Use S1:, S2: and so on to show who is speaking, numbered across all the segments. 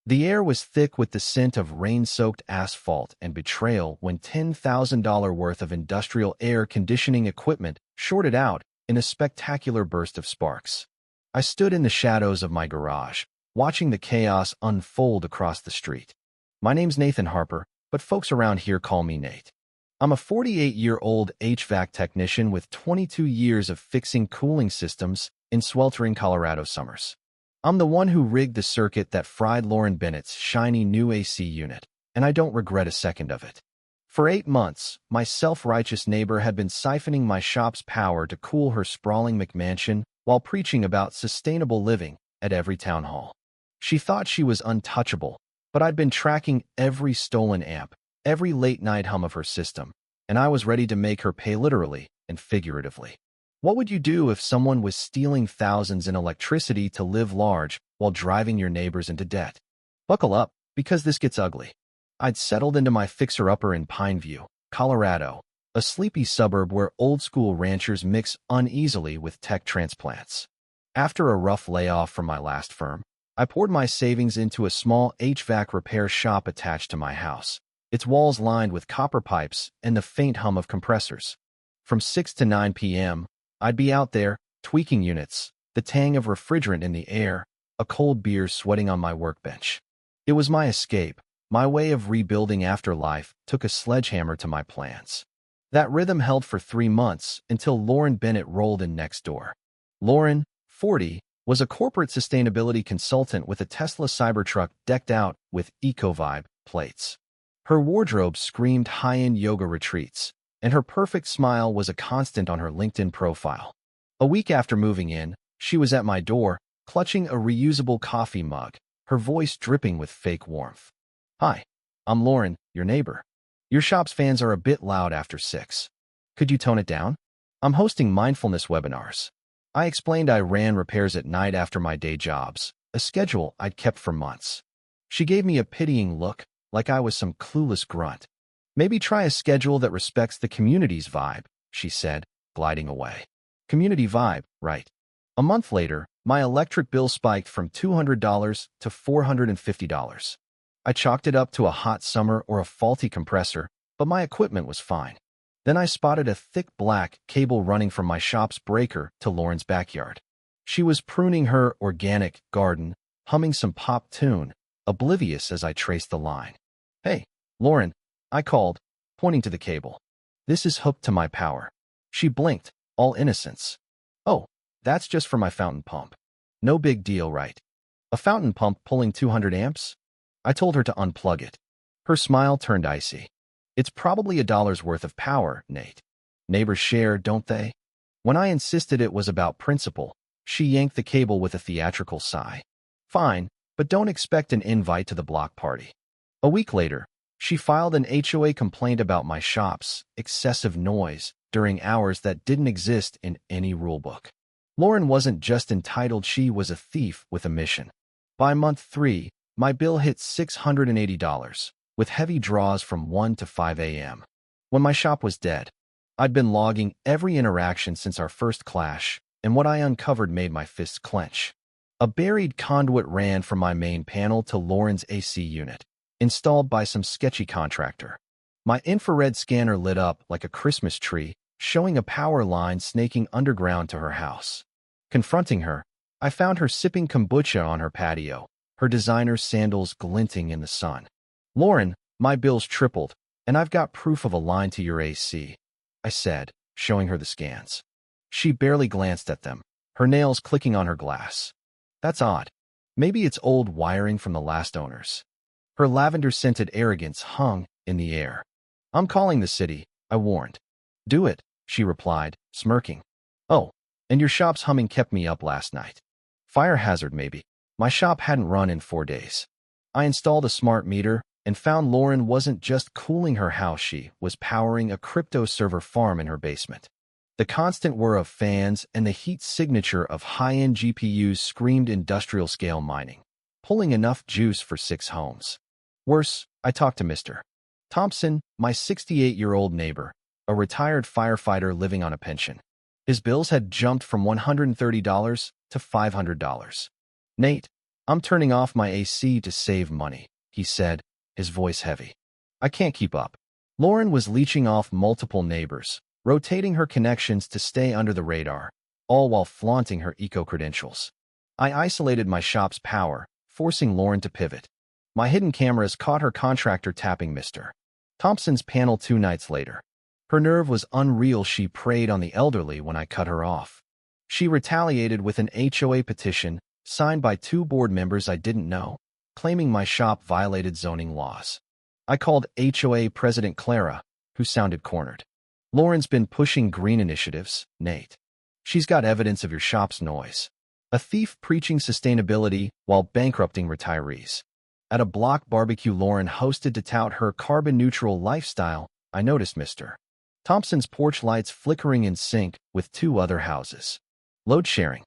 S1: The air was thick with the scent of rain-soaked asphalt and betrayal when $10,000 worth of industrial air conditioning equipment shorted out in a spectacular burst of sparks. I stood in the shadows of my garage, watching the chaos unfold across the street. My name's Nathan Harper, but folks around here call me Nate. I'm a 48-year-old HVAC technician with 22 years of fixing cooling systems in sweltering Colorado summers. I'm the one who rigged the circuit that fried Lauren Bennett's shiny new AC unit, and I don't regret a second of it. For 8 months, my self-righteous neighbor had been siphoning my shop's power to cool her sprawling McMansion while preaching about sustainable living at every town hall. She thought she was untouchable, but I'd been tracking every stolen amp, every late-night hum of her system, and I was ready to make her pay literally and figuratively. What would you do if someone was stealing thousands in electricity to live large while driving your neighbors into debt? Buckle up, because this gets ugly. I'd settled into my fixer-upper in Pineview, Colorado, a sleepy suburb where old-school ranchers mix uneasily with tech transplants. After a rough layoff from my last firm, I poured my savings into a small HVAC repair shop attached to my house, its walls lined with copper pipes and the faint hum of compressors. From 6 to 9 p.m., I'd be out there, tweaking units, the tang of refrigerant in the air, a cold beer sweating on my workbench. It was my escape. My way of rebuilding after life took a sledgehammer to my plans. That rhythm held for 3 months until Lauren Bennett rolled in next door. Lauren, 40, was a corporate sustainability consultant with a Tesla Cybertruck decked out with eco-vibe plates. Her wardrobe screamed high-end yoga retreats, and her perfect smile was a constant on her LinkedIn profile. A week after moving in, she was at my door, clutching a reusable coffee mug, her voice dripping with fake warmth. "Hi, I'm Lauren, your neighbor. Your shop's fans are a bit loud after 6. Could you tone it down? I'm hosting mindfulness webinars." I explained I ran repairs at night after my day jobs, a schedule I'd kept for months. She gave me a pitying look, like I was some clueless grunt. "Maybe try a schedule that respects the community's vibe," she said, gliding away. Community vibe, right. A month later, my electric bill spiked from $200 to $450. I chalked it up to a hot summer or a faulty compressor, but my equipment was fine. Then I spotted a thick black cable running from my shop's breaker to Lauren's backyard. She was pruning her organic garden, humming some pop tune, oblivious as I traced the line. "Hey, Lauren," I called, pointing to the cable. "This is hooked to my power." She blinked, all innocence. "Oh, that's just for my fountain pump. No big deal, right? A fountain pump pulling 200 amps? I told her to unplug it. Her smile turned icy. "It's probably $1 worth of power, Nate. Neighbors share, don't they?" When I insisted it was about principle, she yanked the cable with a theatrical sigh. "Fine, but don't expect an invite to the block party." A week later, she filed an HOA complaint about my shop's excessive noise during hours that didn't exist in any rulebook. Lauren wasn't just entitled, she was a thief with a mission. By month 3, my bill hit $680, with heavy draws from 1 to 5 a.m. When my shop was dead, I'd been logging every interaction since our first clash, and what I uncovered made my fists clench. A buried conduit ran from my main panel to Lauren's AC unit, installed by some sketchy contractor. My infrared scanner lit up like a Christmas tree, showing a power line snaking underground to her house. Confronting her, I found her sipping kombucha on her patio, her designer sandals glinting in the sun. "Lauren, my bill's tripled, and I've got proof of a line to your AC," I said, showing her the scans. She barely glanced at them, her nails clicking on her glass. "That's odd. Maybe it's old wiring from the last owners." Her lavender-scented arrogance hung in the air. "I'm calling the city," I warned. "Do it," she replied, smirking. "Oh, and your shop's humming kept me up last night." Fire hazard, maybe. My shop hadn't run in 4 days. I installed a smart meter and found Lauren wasn't just cooling her house, she was powering a crypto server farm in her basement. The constant whir of fans and the heat signature of high-end GPUs screamed industrial-scale mining, pulling enough juice for 6 homes. Worse, I talked to Mr. Thompson, my 68-year-old neighbor, a retired firefighter living on a pension. His bills had jumped from $130 to $500. "Nate, I'm turning off my AC to save money, he said, his voice heavy. I can't keep up. Lauren was leeching off multiple neighbors, rotating her connections to stay under the radar, all while flaunting her eco-credentials. I isolated my shop's power, forcing Lauren to pivot. My hidden cameras caught her contractor tapping Mr. Thompson's panel 2 nights later. Her nerve was unreal. She preyed on the elderly when I cut her off. She retaliated with an HOA petition signed by 2 board members I didn't know, claiming my shop violated zoning laws. I called HOA President Clara, who sounded cornered. Lauren's been pushing green initiatives, Nate. She's got evidence of your shop's noise. A thief preaching sustainability while bankrupting retirees. At a block barbecue Lauren hosted to tout her carbon-neutral lifestyle, I noticed Mr. Thompson's porch lights flickering in sync with 2 other houses. Load sharing.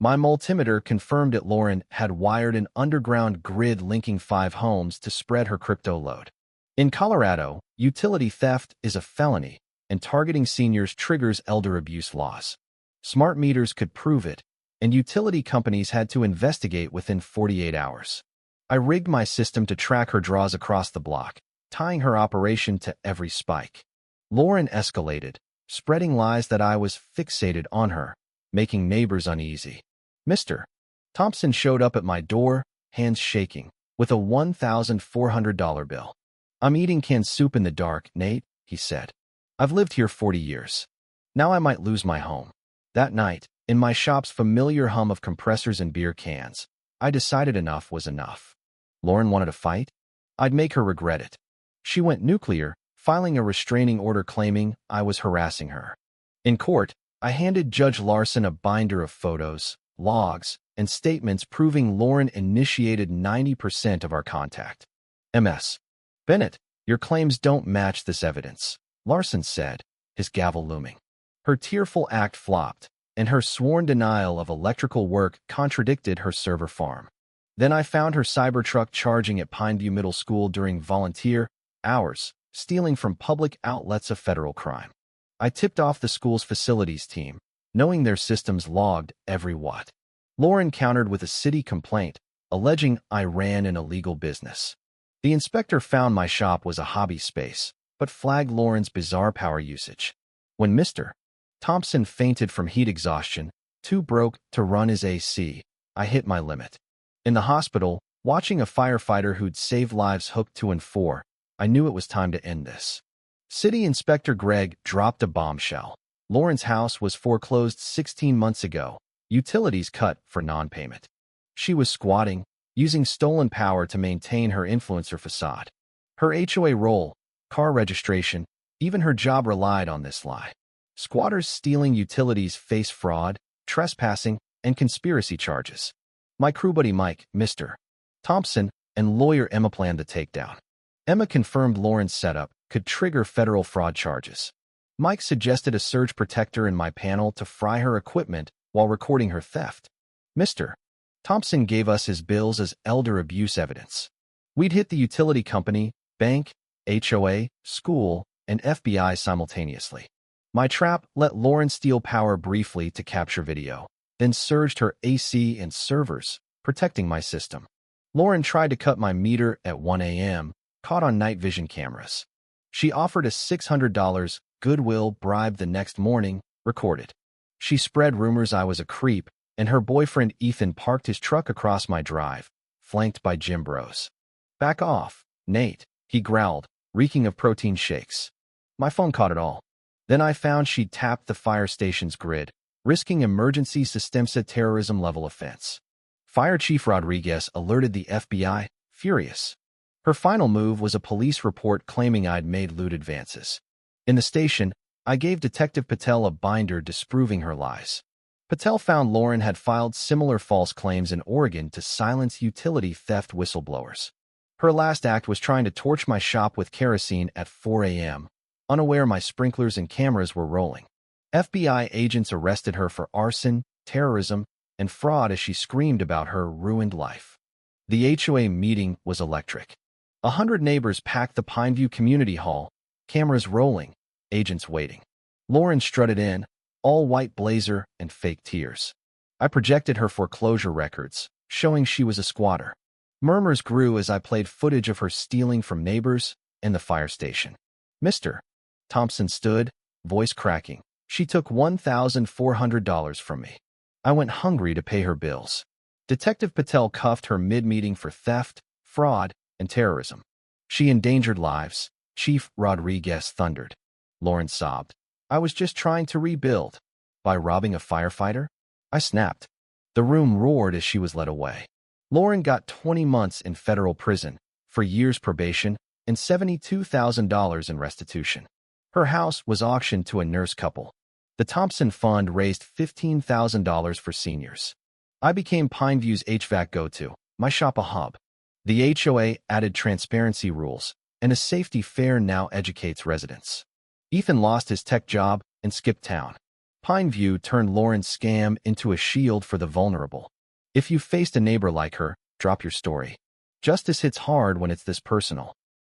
S1: My multimeter confirmed that Lauren had wired an underground grid linking 5 homes to spread her crypto load. In Colorado, utility theft is a felony, and targeting seniors triggers elder abuse laws. Smart meters could prove it, and utility companies had to investigate within 48 hours. I rigged my system to track her draws across the block, tying her operation to every spike. Lauren escalated, spreading lies that I was fixated on her, making neighbors uneasy. Mr. Thompson showed up at my door, hands shaking, with a $1,400 bill. I'm eating canned soup in the dark, Nate, he said. I've lived here 40 years. Now I might lose my home. That night, in my shop's familiar hum of compressors and beer cans, I decided enough was enough. Lauren wanted a fight? I'd make her regret it. She went nuclear, filing a restraining order claiming I was harassing her. In court, I handed Judge Larson a binder of photos, logs, and statements proving Lauren initiated 90% of our contact. Ms. Bennett, your claims don't match this evidence, Larson said, his gavel looming. Her tearful act flopped, and her sworn denial of electrical work contradicted her server farm. Then I found her Cybertruck charging at Pineview Middle School during volunteer hours, stealing from public outlets, a federal crime. I tipped off the school's facilities team, knowing their systems logged every watt. Lauren countered with a city complaint, alleging I ran an illegal business. The inspector found my shop was a hobby space, but flagged Lauren's bizarre power usage. When Mr. Thompson fainted from heat exhaustion, too broke to run his AC, I hit my limit. In the hospital, watching a firefighter who'd saved lives hooked 2 and 4, I knew it was time to end this. City Inspector Gregg dropped a bombshell. Lauren's house was foreclosed 16 months ago, utilities cut for non-payment. She was squatting, using stolen power to maintain her influencer facade. Her HOA roll, car registration, even her job relied on this lie. Squatters stealing utilities face fraud, trespassing, and conspiracy charges. My crew buddy Mike, Mr. Thompson, and lawyer Emma planned the takedown. Emma confirmed Lauren's setup could trigger federal fraud charges. Mike suggested a surge protector in my panel to fry her equipment while recording her theft. Mr. Thompson gave us his bills as elder abuse evidence. We'd hit the utility company, bank, HOA, school, and FBI simultaneously. My trap let Lauren steal power briefly to capture video, then surged her AC and servers, protecting my system. Lauren tried to cut my meter at 1 a.m., caught on night vision cameras. She offered a $600 goodwill bribe the next morning, recorded. She spread rumors I was a creep, and her boyfriend Ethan parked his truck across my drive, flanked by gym bros. Back off, Nate, he growled, reeking of protein shakes. My phone caught it all. Then I found she'd tapped the fire station's grid, risking emergency systemsa terrorism-level offense. Fire Chief Rodriguez alerted the FBI, furious. Her final move was a police report claiming I'd made lewd advances. In the station, I gave Detective Patel a binder disproving her lies. Patel found Lauren had filed similar false claims in Oregon to silence utility theft whistleblowers. Her last act was trying to torch my shop with kerosene at 4 a.m., unaware my sprinklers and cameras were rolling. FBI agents arrested her for arson, terrorism, and fraud as she screamed about her ruined life. The HOA meeting was electric. 100 neighbors packed the Pineview Community Hall, cameras rolling, agents waiting. Lauren strutted in, all white blazer and fake tears. I projected her foreclosure records, showing she was a squatter. Murmurs grew as I played footage of her stealing from neighbors and the fire station. Mr. Thompson stood, voice cracking. She took $1,400 from me. I went hungry to pay her bills. Detective Patel cuffed her mid-meeting for theft, fraud, and terrorism. She endangered lives, Chief Rodriguez thundered. Lauren sobbed. I was just trying to rebuild. By robbing a firefighter? I snapped. The room roared as she was led away. Lauren got 20 months in federal prison, for years probation, and $72,000 in restitution. Her house was auctioned to a nurse couple. The Thompson Fund raised $15,000 for seniors. I became Pineview's HVAC go-to, my shop a hub. The HOA added transparency rules, and a safety fair now educates residents. Ethan lost his tech job and skipped town. Pineview turned Lauren's scam into a shield for the vulnerable. If you faced a neighbor like her, drop your story. Justice hits hard when it's this personal.